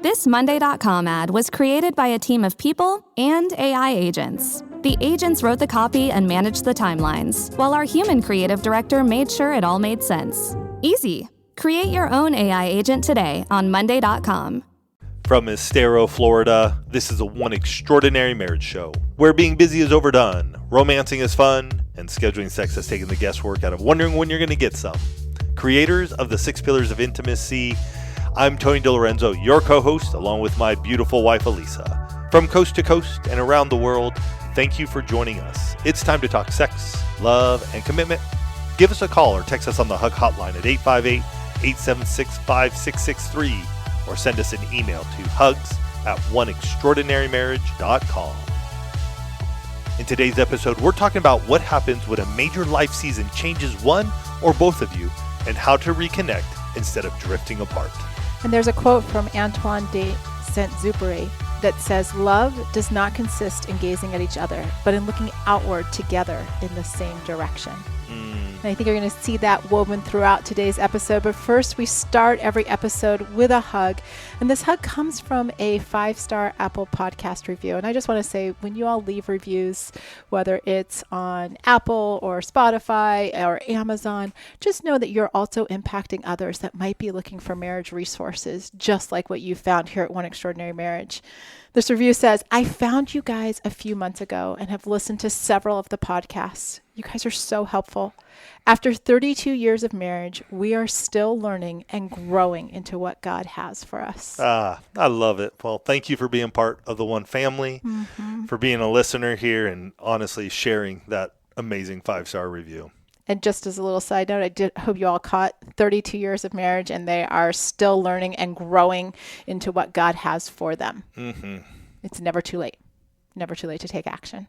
This Monday.com ad was created by a team of people and AI agents. The agents wrote the copy and managed the timelines, while our human creative director made sure it all made sense. Easy. Create your own AI agent today on Monday.com. From Estero, Florida, this is a One Extraordinary Marriage show, where being busy is overdone, romancing is fun, and scheduling sex has taken the guesswork out of wondering when you're going to get some. Creators of the 6 Pillars of Intimacy, I'm Tony DiLorenzo, your co-host, along with my beautiful wife, Elisa. From coast to coast and around the world, thank you for joining us. It's time to talk sex, love, and commitment. Give us a call or text us on the Hug Hotline at 858-876-5663 or send us an email to hugs@oneextraordinarymarriage.com. In today's episode, we're talking about what happens when a major life season changes one or both of you and how to reconnect instead of drifting apart. And there's a quote from Antoine de Saint-Exupéry that says, "Love does not consist in gazing at each other, but in looking outward together in the same direction." And I think you're going to see that woven throughout today's episode. But first, we start every episode with a hug. And this hug comes from a 5-star Apple podcast review. And I just want to say, when you all leave reviews, whether it's on Apple or Spotify or Amazon, just know that you're also impacting others that might be looking for marriage resources, just like what you found here at One Extraordinary Marriage. This review says, "I found you guys a few months ago and have listened to several of the podcasts. You guys are so helpful. After 32 years of marriage, we are still learning and growing into what God has for us." I love it. Well, thank you for being part of the One family, for being a listener here, and honestly sharing that amazing 5-star review. And just as a little side note, I hope you all caught 32 years of marriage and they are still learning and growing into what God has for them. It's never too late. Never too late to take action.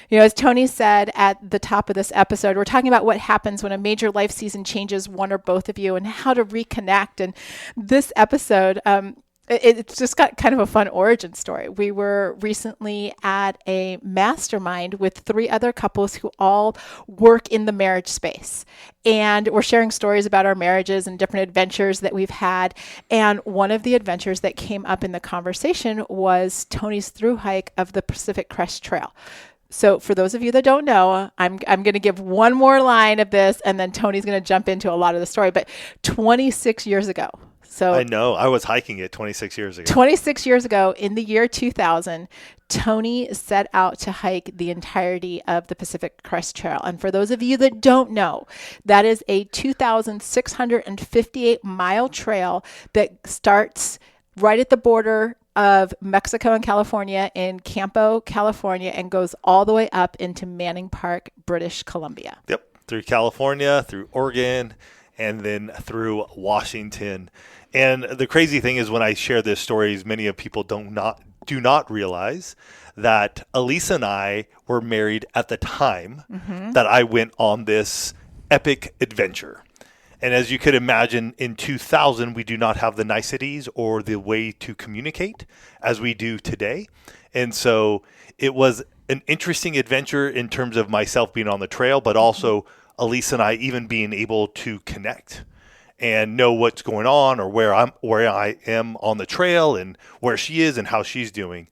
You know, as Tony said at the top of this episode, we're talking about what happens when a major life season changes one or both of you and how to reconnect. And this episode, it's just got kind of a fun origin story. We were recently at a mastermind with 3 other couples who all work in the marriage space. And we're sharing stories about our marriages and different adventures that we've had. And one of the adventures that came up in the conversation was Tony's through hike of the Pacific Crest Trail. So for those of you that don't know, I'm going to give one more line of this and then Tony's going to jump into a lot of the story. But 26 years ago. So I know. I was hiking it 26 years ago. 26 years ago, in the year 2000, Tony set out to hike the entirety of the Pacific Crest Trail. And for those of you that don't know, that is a 2,658-mile trail that starts right at the border of Mexico and California in Campo, California, and goes all the way up into Manning Park, British Columbia. Yep. Through California, through Oregon, and then through Washington. And the crazy thing is when I share this stories, many of people do not realize that Elisa and I were married at the time that I went on this epic adventure. And as you could imagine, in 2000, we do not have the niceties or the way to communicate as we do today. And so it was an interesting adventure in terms of myself being on the trail, but also Elisa and I even being able to connect and know what's going on or where I am on the trail and where she is and how she's doing.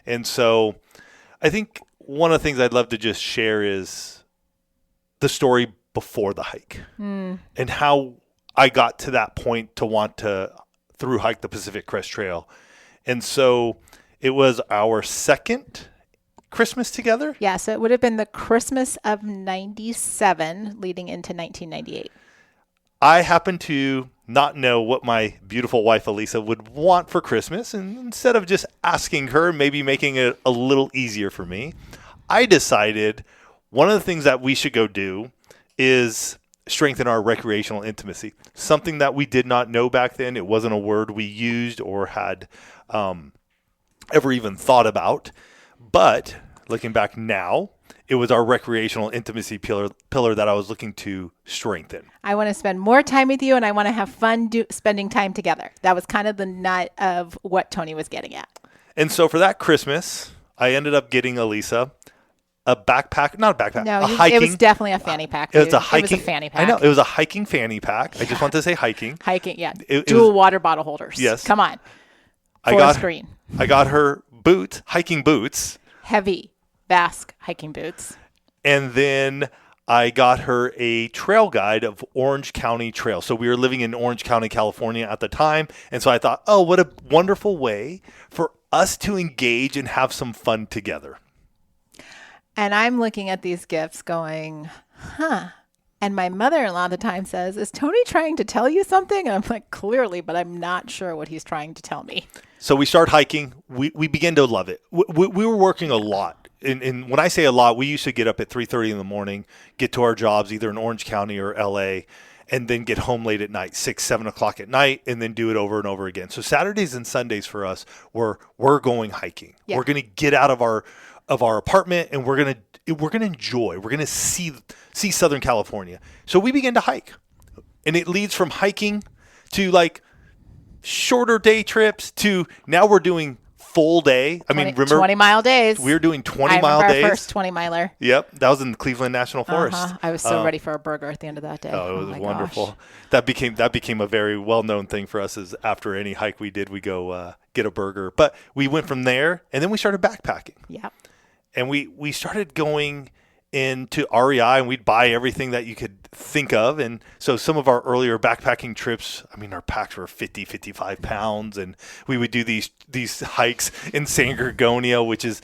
And so I think one of the things I'd love to just share is the story before the hike and how I got to that point to want to through hike the Pacific Crest Trail. And so it was our second Christmas together. Yeah, so it would have been the Christmas of 97 leading into 1998. I happen to not know what my beautiful wife, Elisa, would want for Christmas. And instead of just asking her, maybe making it a little easier for me, I decided one of the things that we should go do is strengthen our recreational intimacy. Something that we did not know back then. It wasn't a word we used or had ever even thought about. But looking back now, it was our recreational intimacy pillar that I was looking to strengthen. I want to spend more time with you and I want to have fun spending time together. That was kind of the nut of what Tony was getting at. And so for that Christmas, I ended up getting Elisa a backpack, not a backpack, no, a hiking. It was definitely a fanny pack. It was a hiking. It was a fanny pack. I know, it was a hiking fanny pack. Yeah. I just want to say hiking. Hiking, yeah. Dual water bottle holders. Yes. Come on. Forest green. I got her boots, hiking boots. Heavy Basque hiking boots. And then I got her a trail guide of Orange County Trail. So we were living in Orange County, California at the time. And so I thought, oh, what a wonderful way for us to engage and have some fun together. And I'm looking at these gifts going, huh. And my mother-in-law at the time says, is Tony trying to tell you something? And I'm like, clearly, but I'm not sure what he's trying to tell me. So we start hiking. We began to love it. We were working a lot. And when I say a lot, we used to get up at 3:30 in the morning, get to our jobs either in Orange County or LA, and then get home late at night, 6, 7 o'clock at night, and then do it over and over again. So Saturdays and Sundays for us we're going hiking. Yeah. We're going to get out of our apartment, and we're going to enjoy. We're going to see Southern California. So we began to hike. And it leads from hiking to like shorter day trips to now we're doing full day. 20-mile days. We were doing 20-mile days. Our first 20-miler. Yep. That was in Cleveland National Forest. I was so ready for a burger at the end of that day. Oh, it was wonderful. Gosh. That became a very well-known thing for us is after any hike we did, we go get a burger. But we went from there, and then we started backpacking. Yep. And we started going into REI, and we'd buy everything that you could think of. And so some of our earlier backpacking trips, our packs were 50, 55 pounds, and we would do these hikes in San Gorgonio, which is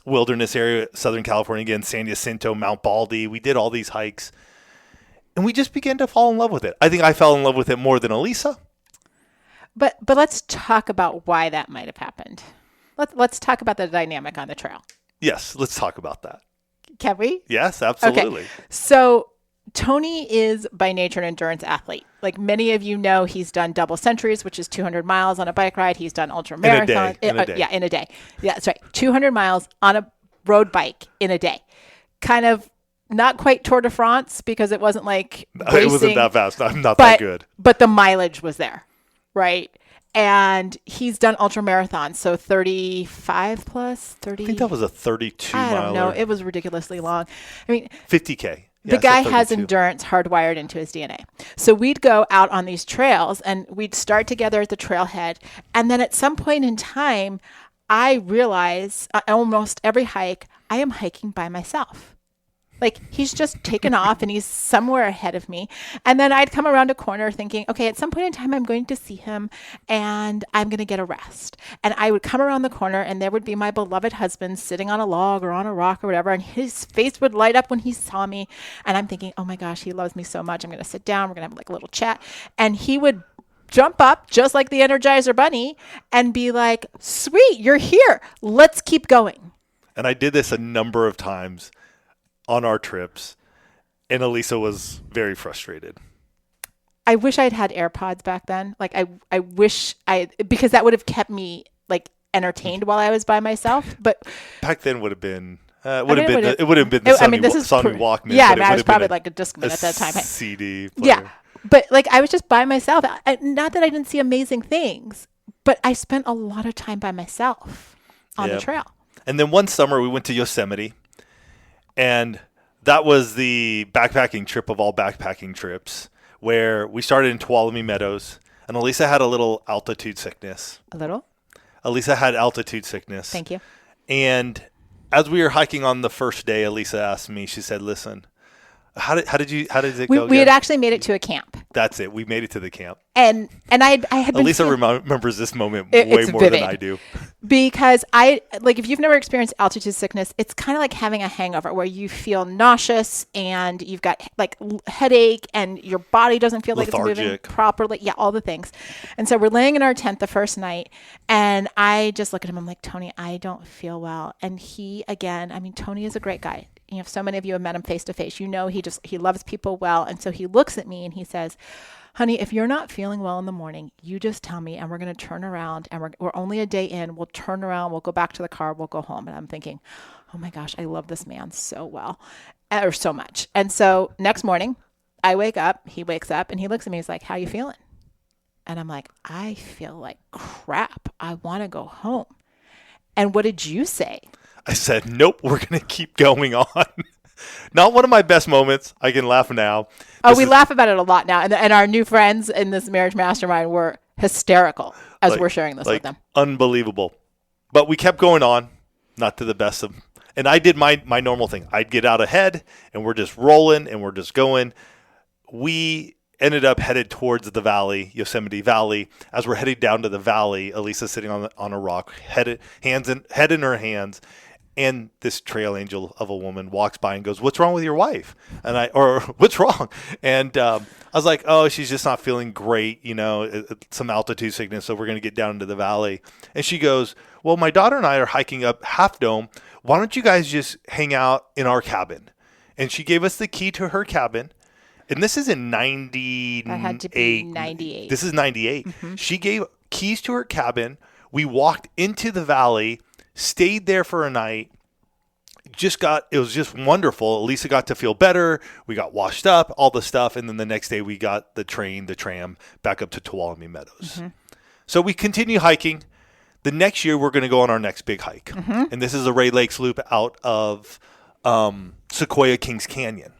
wilderness area, Southern California, again, San Jacinto, Mount Baldy. We did all these hikes, and we just began to fall in love with it. I think I fell in love with it more than Elisa. But let's talk about why that might have happened. Let's talk about the dynamic on the trail. Yes, let's talk about that. Can we? Yes, absolutely. Okay. So Tony is by nature an endurance athlete. Like many of you know, he's done double centuries, which is 200 miles on a bike ride. He's done ultra marathon. In a day. Yeah, in a day. Yeah, that's right. 200 miles on a road bike in a day. Kind of not quite Tour de France because it wasn't like racing. It wasn't that fast. I'm not that good. But the mileage was there, right? And he's done ultra marathons, so 35 plus 30. I think that was a 32 I don't know. miler. It was ridiculously long. 50K. The guy has endurance hardwired into his DNA. So we'd go out on these trails and we'd start together at the trailhead. And then at some point in time, I realize almost every hike, I am hiking by myself. Like he's just taken off and he's somewhere ahead of me. And then I'd come around a corner thinking, okay, at some point in time, I'm going to see him and I'm going to get a rest. And I would come around the corner and there would be my beloved husband sitting on a log or on a rock or whatever. And his face would light up when he saw me. And I'm thinking, oh my gosh, he loves me so much. I'm going to sit down. We're going to have like a little chat. And he would jump up just like the Energizer Bunny and be like, sweet, you're here. Let's keep going. And I did this a number of times on our trips, and Elisa was very frustrated. I wish I'd had AirPods back then. Like I wish because that would have kept me like entertained while I was by myself. But back then would have been it would have been the Sony Walkman. Yeah, I was probably like a Discman at that time. CD player. Yeah, but like I was just by myself. Not that I didn't see amazing things, but I spent a lot of time by myself on the trail. And then one summer we went to Yosemite. And that was the backpacking trip of all backpacking trips where we started in Tuolumne Meadows and Elisa had a little altitude sickness. A little? Elisa had altitude sickness. Thank you. And as we were hiking on the first day, Elisa asked me, she said, listen, how did it go? We had actually made it to a camp. That's it. We made it to the camp. And I had been Elisa remembers this moment way more vivid. than I do. Because if you've never experienced altitude sickness, it's kind of like having a hangover where you feel nauseous and you've got like headache and your body doesn't feel like lethargic. It's moving properly. Yeah, all the things. And so we're laying in our tent the first night and I just look at him. I'm like, Tony, I don't feel well. And he, again, Tony is a great guy. So many of you have met him face to face. He loves people well. And so he looks at me and he says, honey, if you're not feeling well in the morning, you just tell me and we're going to turn around and we're only a day in. We'll turn around. We'll go back to the car. We'll go home. And I'm thinking, oh my gosh, I love this man so well or so much. And so next morning I wake up, he wakes up and he looks at me. He's like, how you feeling? And I'm like, I feel like crap. I want to go home. And what did you say? I said, nope, we're going to keep going on. Not one of my best moments. I can laugh now. We laugh about it a lot now. And our new friends in this marriage mastermind were hysterical as we're sharing this with them. Unbelievable. But we kept going on, not to the best of. And I did my normal thing. I'd get out ahead, and we're just rolling, and we're just going. We ended up headed towards the valley, Yosemite Valley. As we're heading down to the valley, Elisa's sitting on a rock, head in her hands, and this trail angel of a woman walks by and goes, "What's wrong with your wife?" Or what's wrong? And I was like, "Oh, she's just not feeling great, some altitude sickness, so we're going to get down into the valley." And she goes, "Well, my daughter and I are hiking up Half Dome. Why don't you guys just hang out in our cabin?" And she gave us the key to her cabin. And this is in 98. That had to be 98. This is 98. Mm-hmm. She gave keys to her cabin. We walked into the valley, stayed there for a night. It was just wonderful. Lisa got to feel better. We got washed up, all the stuff. And then the next day we got the tram back up to Tuolumne Meadows. Mm-hmm. So we continue hiking. The next year we're going to go on our next big hike. Mm-hmm. And this is the Ray Lakes Loop out of Sequoia Kings Canyon.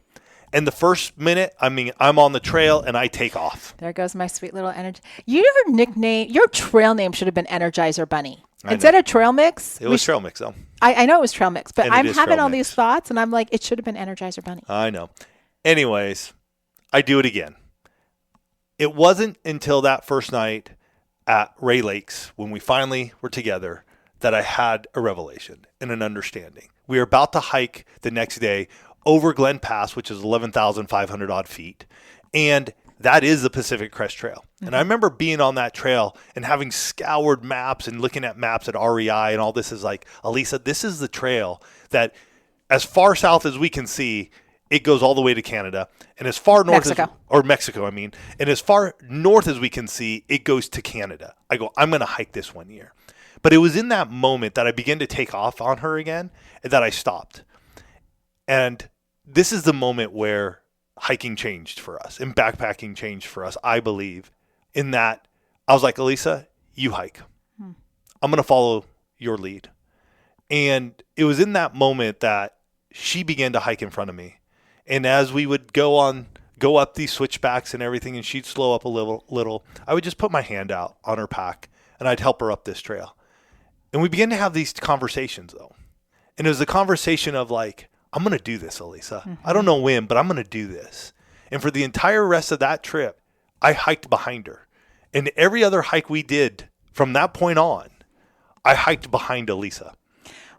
And the first minute, I'm on the trail and I take off. There goes my sweet little energy. Your trail name should have been Energizer Bunny. Instead of Trail Mix. It was Trail Mix, though. I know it was Trail Mix, but I'm having all these thoughts and I'm like, it should have been Energizer Bunny. I know. Anyways, I do it again. It wasn't until that first night at Ray Lakes, when we finally were together, that I had a revelation and an understanding. We were about to hike the next day over Glen Pass, which is 11,500 odd feet. And that is the Pacific Crest Trail. Mm-hmm. And I remember being on that trail and having scoured maps and looking at maps at REI and all this is like, Elisa, this is the trail that as far south as we can see, it goes all the way to Canada. And as far north Mexico, and as far north as we can see, it goes to Canada. I go, I'm going to hike this one year. But it was in that moment that I began to take off on her again and that I stopped. And this is the moment where hiking changed for us and backpacking changed for us, I believe, in that I was like, Elisa, you hike. I'm going to follow your lead. And it was in that moment that she began to hike in front of me. And as we would go up these switchbacks and everything, and she'd slow up a little, I would just put my hand out on her pack and I'd help her up this trail. And we began to have these conversations, though. And it was a conversation of like, I'm going to do this, Elisa. Mm-hmm. I don't know when, but I'm going to do this. And for the entire rest of that trip, I hiked behind her. And every other hike we did from that point on, I hiked behind Elisa.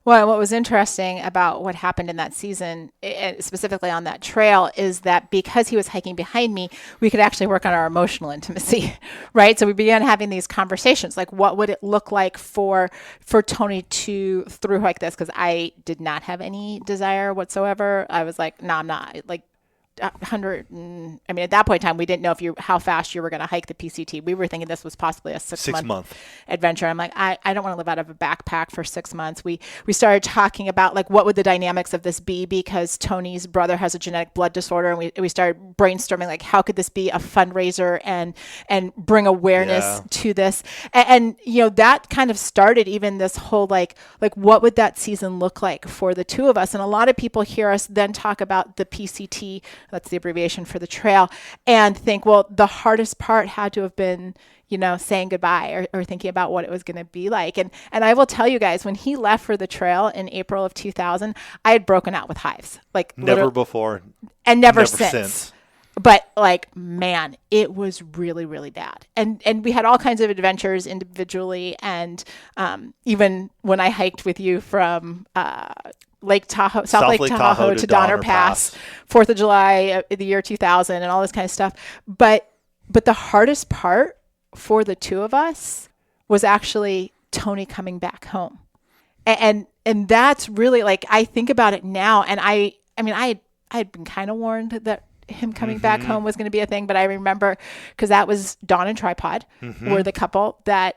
Well, what was interesting about what happened in that season, specifically on that trail, is that because he was hiking behind me, we could actually work on our emotional intimacy, right? So we began having these conversations, like what would it look like for Tony to through hike this? Because I did not have any desire whatsoever. I was like, no, I'm not. Like 100. At that point in time, we didn't know how fast you were going to hike the PCT. We were thinking this was possibly a six month adventure. I'm like, I don't want to live out of a backpack for 6 months. We started talking about like what would the dynamics of this be, because Tony's brother has a genetic blood disorder, and we started brainstorming like how could this be a fundraiser and bring awareness to this, and that kind of started even this whole like what would that season look like for the two of us. And a lot of people hear us then talk about the PCT. That's the abbreviation for the trail, and think, well, the hardest part had to have been, saying goodbye or thinking about what it was going to be like. And I will tell you guys, when he left for the trail in April of 2000, I had broken out with hives. Like never before. And never since. But like, man, it was really, really bad. And we had all kinds of adventures individually. And even when I hiked with you from Lake Tahoe, South Lake Tahoe to Donner Pass, 4th of July, the year 2000, and all this kind of stuff. But the hardest part for the two of us was actually Tony coming back home. And that's really, like, I think about it now, and I had been kind of warned that him coming back home was going to be a thing, but I remember because that was Dawn and Tripod were the couple that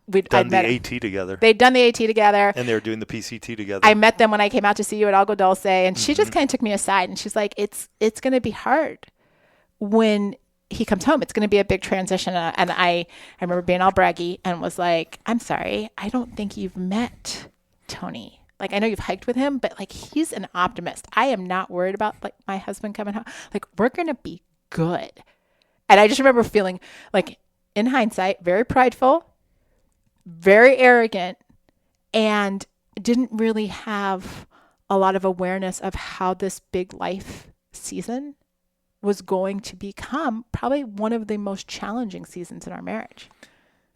we'd done the AT together. They'd done the AT together, and they were doing the PCT together. I met them when I came out to see you at Algo Dulce, and she just kind of took me aside, and she's like, "It's going to be hard when he comes home. It's going to be a big transition." And I remember being all braggy and was like, "I'm sorry, I don't think you've met Tony. Like, I know you've hiked with him, but like, he's an optimist. I am not worried about like my husband coming home. Like, we're going to be good." And I just remember feeling like in hindsight, very prideful, very arrogant, and didn't really have a lot of awareness of how this big life season was going to become probably one of the most challenging seasons in our marriage.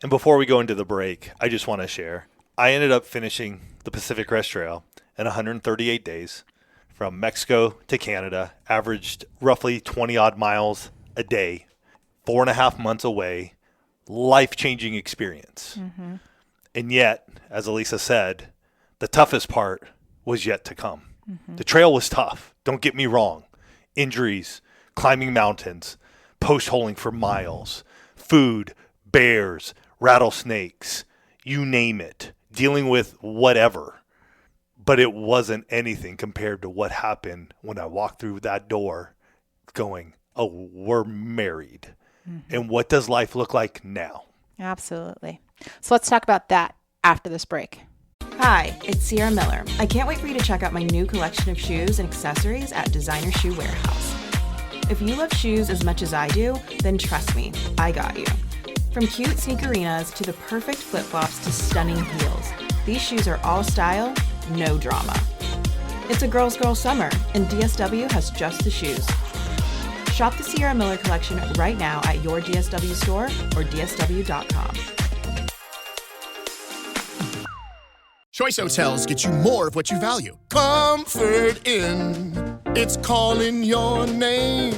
And before we go into the break, I just want to share, I ended up finishing the Pacific Crest Trail in 138 days from Mexico to Canada, averaged roughly 20 odd miles a day, 4.5 months away, life-changing experience. Mm-hmm. And yet, as Elisa said, the toughest part was yet to come. Mm-hmm. The trail was tough. Don't get me wrong. Injuries, climbing mountains, post-holing for miles, food, bears, rattlesnakes, you name it, dealing with whatever. But it wasn't anything compared to what happened when I walked through that door going, oh, we're married. Mm-hmm. And what does life look like now? Absolutely. So let's talk about that after this break. Hi, it's Sierra Miller. I can't wait for you to check out my new collection of shoes and accessories at Designer Shoe Warehouse. If you love shoes as much as I do, then trust me, I got you. From cute sneakerinas to the perfect flip-flops to stunning heels, these shoes are all style, no drama. It's a girl's girl summer, and DSW has just the shoes. Shop the Sierra Miller collection right now at your DSW store or dsw.com. Choice Hotels get you more of what you value. Comfort Inn, it's calling your name.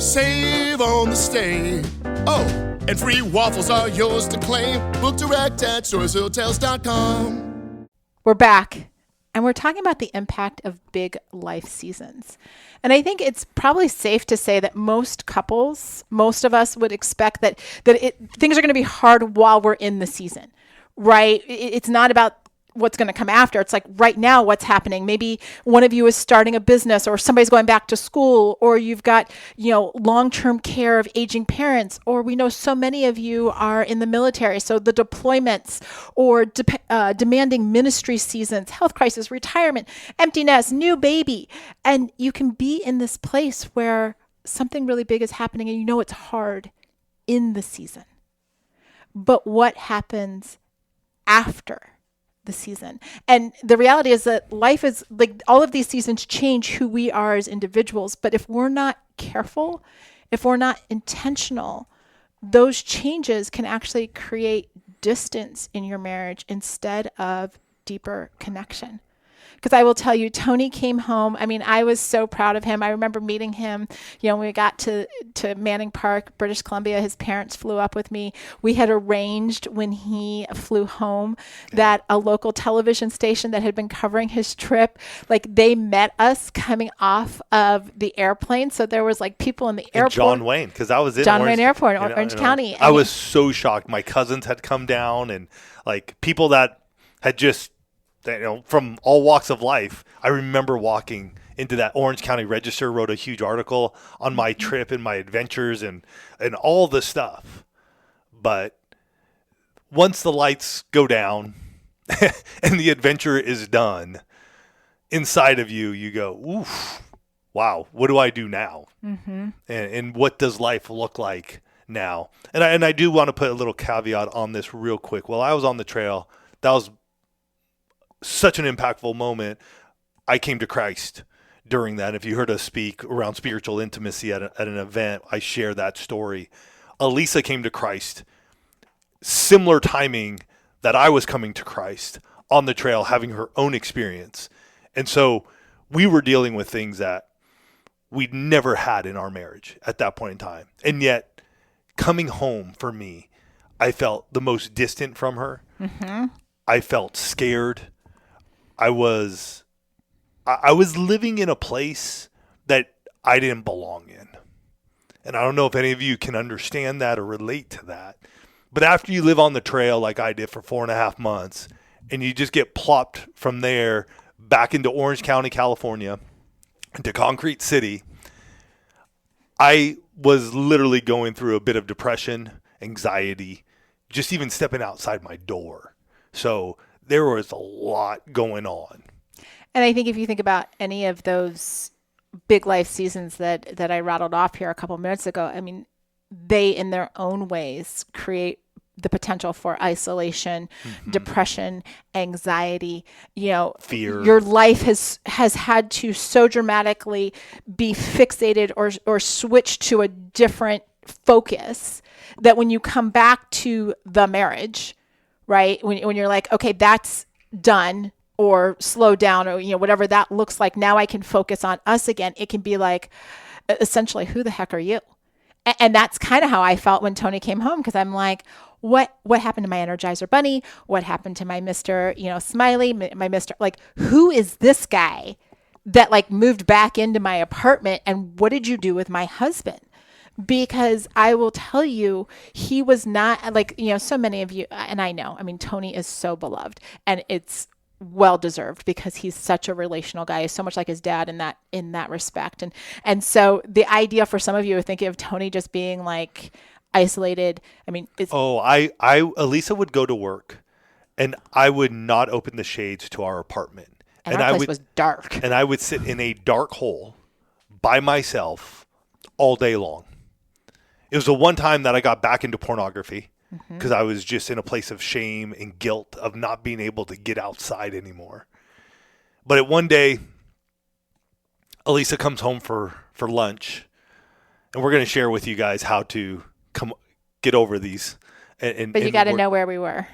Save on the stay. Oh, and free waffles are yours to claim. Book direct at choicehotels.com. We're back, and we're talking about the impact of big life seasons. And I think it's probably safe to say that most couples, most of us would expect that things are going to be hard while we're in the season, right? It's not about what's going to come after. It's like right now, what's happening. Maybe one of you is starting a business, or somebody's going back to school, or you've got, long-term care of aging parents, or we know so many of you are in the military. So the deployments or demanding ministry seasons, health crisis, retirement, empty nest, new baby. And you can be in this place where something really big is happening and it's hard in the season. But what happens after the season? And the reality is that life is like all of these seasons change who we are as individuals. But if we're not careful, if we're not intentional, those changes can actually create distance in your marriage instead of deeper connection. Because I will tell you, Tony came home. I mean, I was so proud of him. I remember meeting him, when we got to Manning Park, British Columbia. His parents flew up with me. We had arranged when he flew home that a local television station that had been covering his trip, they met us coming off of the airplane. So there was people in the airport. John Wayne, because I was in John Wayne Airport in Orange County. I was so shocked. My cousins had come down, and people that had just, from all walks of life. I remember walking into that Orange County Register, wrote a huge article on my trip and my adventures and all the stuff. But once the lights go down and the adventure is done, inside of you go, oof, wow, what do I do now? Mm-hmm. And what does life look like now? And I do want to put a little caveat on this real quick. While I was on the trail, that was such an impactful moment. I came to Christ during that. If you heard us speak around spiritual intimacy at an event, I share that story. Elisa came to Christ, similar timing that I was coming to Christ on the trail, having her own experience. And so we were dealing with things that we'd never had in our marriage at that point in time. And yet, coming home for me, I felt the most distant from her. Mm-hmm. I felt scared. I was living in a place that I didn't belong in. And I don't know if any of you can understand that or relate to that. But after you live on the trail like I did for 4.5 months, and you just get plopped from there back into Orange County, California, into Concrete City, I was literally going through a bit of depression, anxiety, just even stepping outside my door. So there was a lot going on. And I think if you think about any of those big life seasons that I rattled off here a couple minutes ago, I mean, they in their own ways create the potential for isolation, depression, anxiety, fear. Your life has had to so dramatically be fixated or switched to a different focus that when you come back to the marriage, right? When you're like, okay, that's done, or slow down, or, whatever that looks like, now I can focus on us again. It can be like, essentially, who the heck are you? And that's kind of how I felt when Tony came home, because I'm like, what happened to my Energizer Bunny? What happened to my Mr. Smiley, my Mr. Like, who is this guy that like moved back into my apartment? And what did you do with my husband? Because I will tell you, he was not like, so many of you, and I know, Tony is so beloved, and it's well deserved, because he's such a relational guy. He's so much like his dad in that respect. And so the idea for some of you of thinking of Tony just being like isolated, it's Elisa would go to work and I would not open the shades to our apartment. And our place was dark. And I would sit in a dark hole by myself all day long. It was the one time that I got back into pornography, because I was just in a place of shame and guilt of not being able to get outside anymore. But at one day, Elisa comes home for lunch, and we're going to share with you guys how to get over these. But you got to know where we were.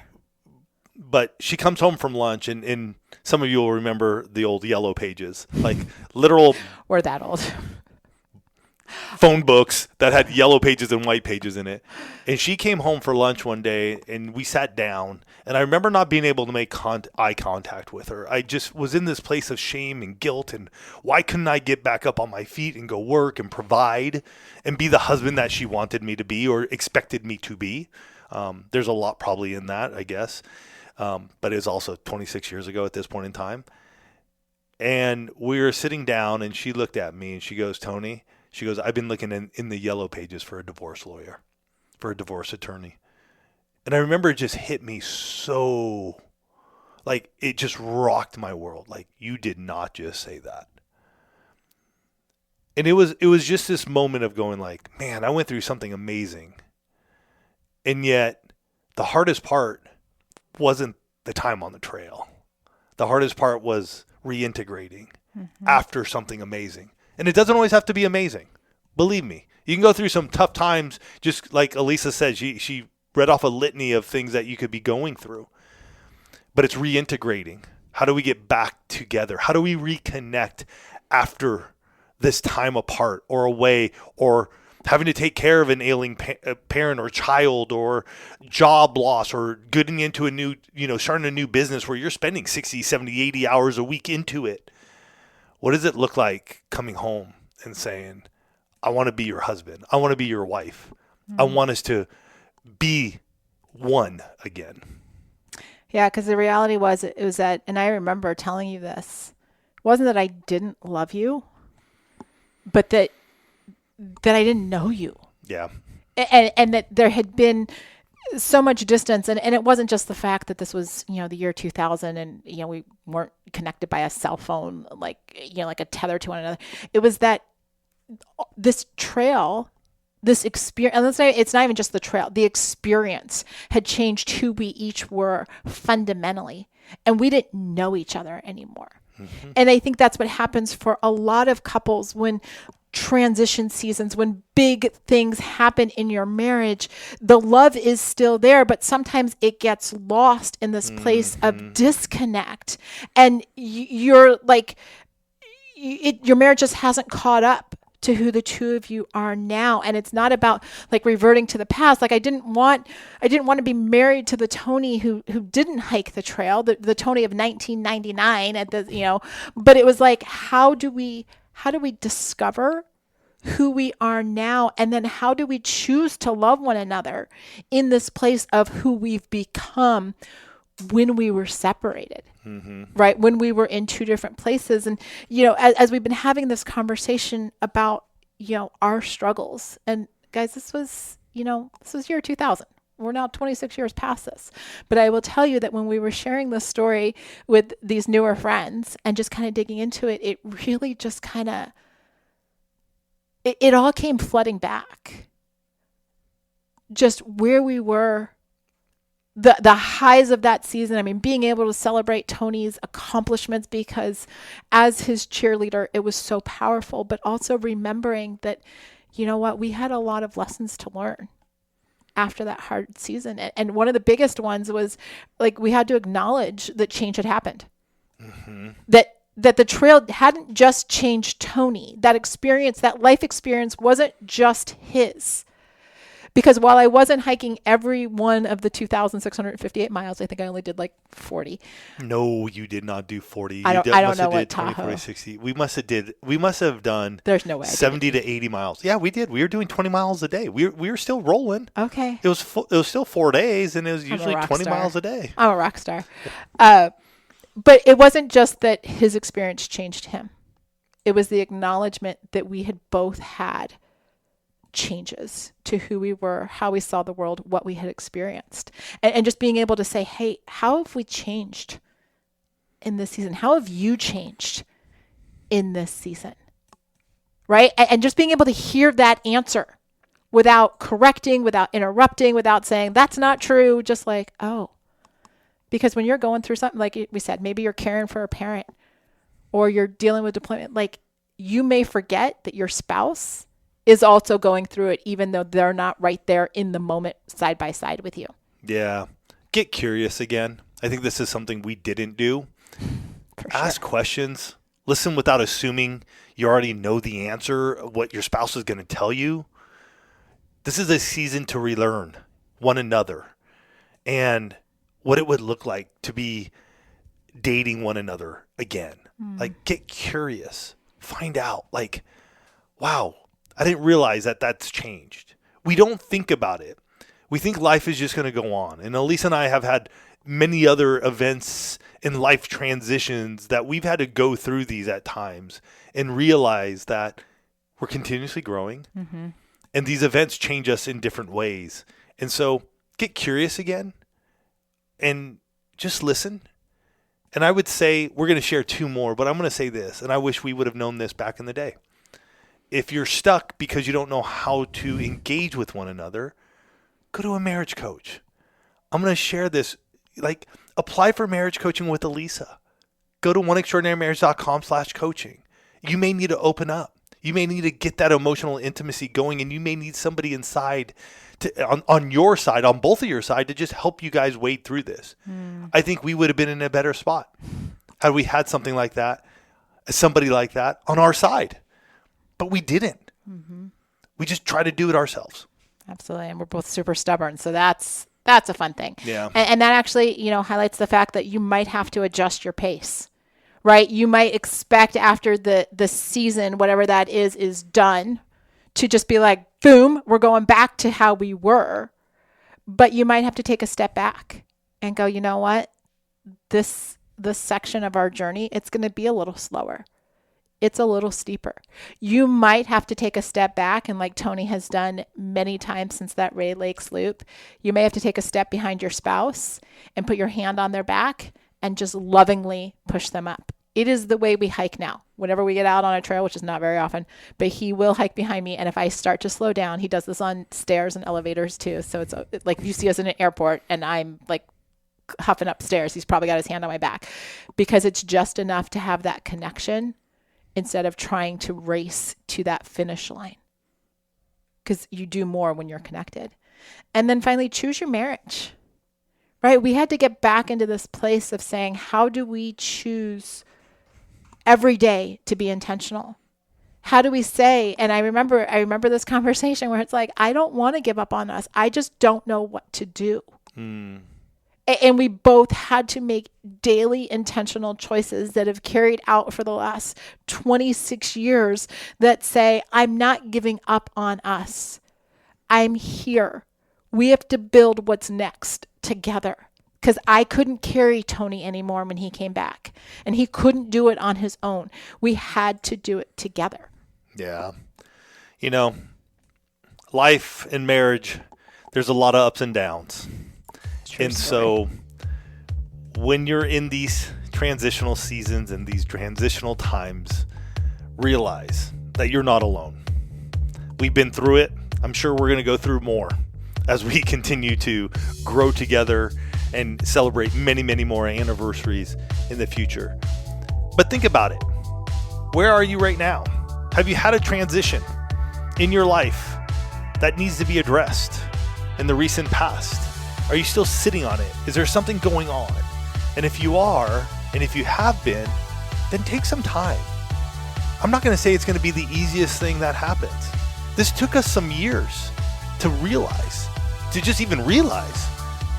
But she comes home from lunch, and some of you will remember the old yellow pages, like literal. We're that old. Phone books that had yellow pages and white pages in it. And she came home for lunch one day, and we sat down, and I remember not being able to make eye contact with her. I just was in this place of shame and guilt, and why couldn't I get back up on my feet and go work and provide and be the husband that she wanted me to be or expected me to be? There's a lot probably in that, I guess. But it was also 26 years ago at this point in time. And we were sitting down, and she looked at me, and she goes, Tony, she goes, I've been looking in the yellow pages for a divorce lawyer, for a divorce attorney. And I remember it just hit me so, like, it just rocked my world. Like, you did not just say that. And it was just this moment of going like, man, I went through something amazing. And yet the hardest part wasn't the time on the trail. The hardest part was reintegrating after something amazing. And it doesn't always have to be amazing. Believe me. You can go through some tough times, just like Elisa said. She read off a litany of things that you could be going through. But it's reintegrating. How do we get back together? How do we reconnect after this time apart or away, or having to take care of an ailing parent or child, or job loss, or getting into a new, starting a new business where you're spending 60, 70, 80 hours a week into it? What does it look like coming home and saying, I want to be your husband. I want to be your wife. I want us to be one again. Yeah, because the reality was, it was that, and I remember telling you this, it wasn't that I didn't love you, but that I didn't know you. Yeah. And that there had been so much distance, and it wasn't just the fact that this was, the year 2000, and, we weren't connected by a cell phone, like a tether to one another. It was that this trail, this experience, and it's not even just the trail, the experience had changed who we each were fundamentally, and we didn't know each other anymore. And I think that's what happens for a lot of couples when transition seasons, when big things happen in your marriage. The love is still there, but sometimes it gets lost in this place of disconnect, and you're like, your marriage just hasn't caught up to who the two of you are now. And it's not about like reverting to the past. Like I didn't want to be married to the Tony who didn't hike the trail, the Tony of 1999 at the, but it was like, how do we discover who we are now? And then how do we choose to love one another in this place of who we've become when we were separated, right? When we were in two different places. And, as we've been having this conversation about, our struggles, and guys, this was year 2000. We're now 26 years past this. But I will tell you that when we were sharing this story with these newer friends and just kind of digging into it, it really just kind of, it all came flooding back. just where we were, the highs of that season. I mean, being able to celebrate Tony's accomplishments because as his cheerleader, it was so powerful, but also remembering that, you know what, we had a lot of lessons to learn after that hard season. And one of the biggest ones was like, we had to acknowledge that change had happened. Mm-hmm. That the trail hadn't just changed Tony. That experience, that life experience wasn't just his. Because while I wasn't hiking every one of the 2,658 miles, I think I only did like 40. No, you did not do 40. I don't know what 20, Tahoe. 40, 60. We must have done There's no way 70 to 80 miles. Yeah, we did. We were doing 20 miles a day. We were still rolling. Okay. It was still 4 days, and it was usually 20 star. miles a day. I'm a rock star. But it wasn't just that his experience changed him. It was the acknowledgement that we had both had changes to who we were, how we saw the world, what we had experienced. And just being able to say, hey, how have we changed in this season? How have you changed in this season? Right? And just being able to hear that answer without correcting, without interrupting, without saying, that's not true. Just like, oh. Because when you're going through something, like we said, maybe you're caring for a parent or you're dealing with deployment, like you may forget that your spouse is also going through it, even though they're not right there in the moment side by side with you. Yeah. Get curious again. I think this is something we didn't do. For sure. Ask questions. Listen without assuming you already know the answer, what your spouse is going to tell you. This is a season to relearn one another and what it would look like to be dating one another again. Like, get curious. Find out. Like, wow, I didn't realize that that's changed. We don't think about it. We think life is just going to go on. And Elise and I have had many other events in life transitions that we've had to go through these at times and realize that we're continuously growing. Mm-hmm. And these events change us in different ways. And so get curious again and just listen. And I would say we're going to share 2 more, but I'm going to say this, and I wish we would have known this back in the day. If you're stuck because you don't know how to engage with one another, go to a marriage coach. I'm going to share this. Like, apply for marriage coaching with Elisa. Go to oneextraordinarymarriage.com/coaching. You may need to open up. You may need to get that emotional intimacy going, and you may need somebody inside on your side, on both of your side, to just help you guys wade through this. I think we would have been in a better spot had we had something like that, somebody like that on our side. But we didn't. Mm-hmm. We just try to do it ourselves. Absolutely. And we're both super stubborn. So that's a fun thing. Yeah. And that actually, highlights the fact that you might have to adjust your pace, right? You might expect after the season, whatever that is done, to just be like, boom, we're going back to how we were. But you might have to take a step back and go, you know what? This section of our journey, it's going to be a little slower. It's a little steeper. You might have to take a step back, and like Tony has done many times since that Ray Lakes loop, you may have to take a step behind your spouse and put your hand on their back and just lovingly push them up. It is the way we hike now. Whenever we get out on a trail, which is not very often, but he will hike behind me. And if I start to slow down, he does this on stairs and elevators too. So it's like if you see us in an airport and I'm like huffing upstairs, he's probably got his hand on my back, because it's just enough to have that connection instead of trying to race to that finish line. Because you do more when you're connected. And then finally, choose your marriage, right? We had to get back into this place of saying, how do we choose every day to be intentional? How do we say, and I remember this conversation where it's like, I don't want to give up on us. I just don't know what to do. And we both had to make daily intentional choices that have carried out for the last 26 years that say, I'm not giving up on us. I'm here. We have to build what's next together. Because I couldn't carry Tony anymore when he came back. And he couldn't do it on his own. We had to do it together. Yeah. Life and marriage, there's a lot of ups and downs. And so when you're in these transitional seasons and these transitional times, realize that you're not alone. We've been through it. I'm sure we're going to go through more. as we continue to grow together and celebrate many, many more anniversaries in the future. But think about it. Where are you right now? Have you had a transition in your life that needs to be addressed in the recent past? Are you still sitting on it? Is there something going on? And if you are, and if you have been, then take some time. I'm not going to say it's going to be the easiest thing that happens. This took us some years to realize, to just even realize.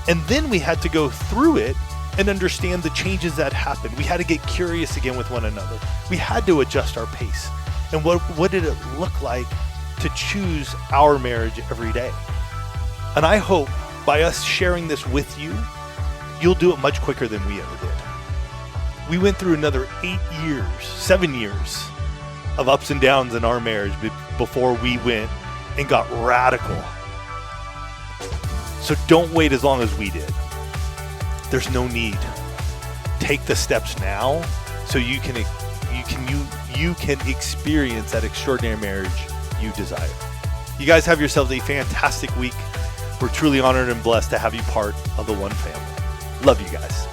And then we had to go through it and understand the changes that happened. We had to get curious again with one another. We had to adjust our pace. And what did it look like to choose our marriage every day? And I hope by us sharing this with you, you'll do it much quicker than we ever did. We went through another 7 years of ups and downs in our marriage before we went and got radical. So don't wait as long as we did. There's no need. Take the steps now so you can experience that extraordinary marriage you desire. You guys have yourselves a fantastic week. We're truly honored and blessed to have you part of the One family. Love you guys.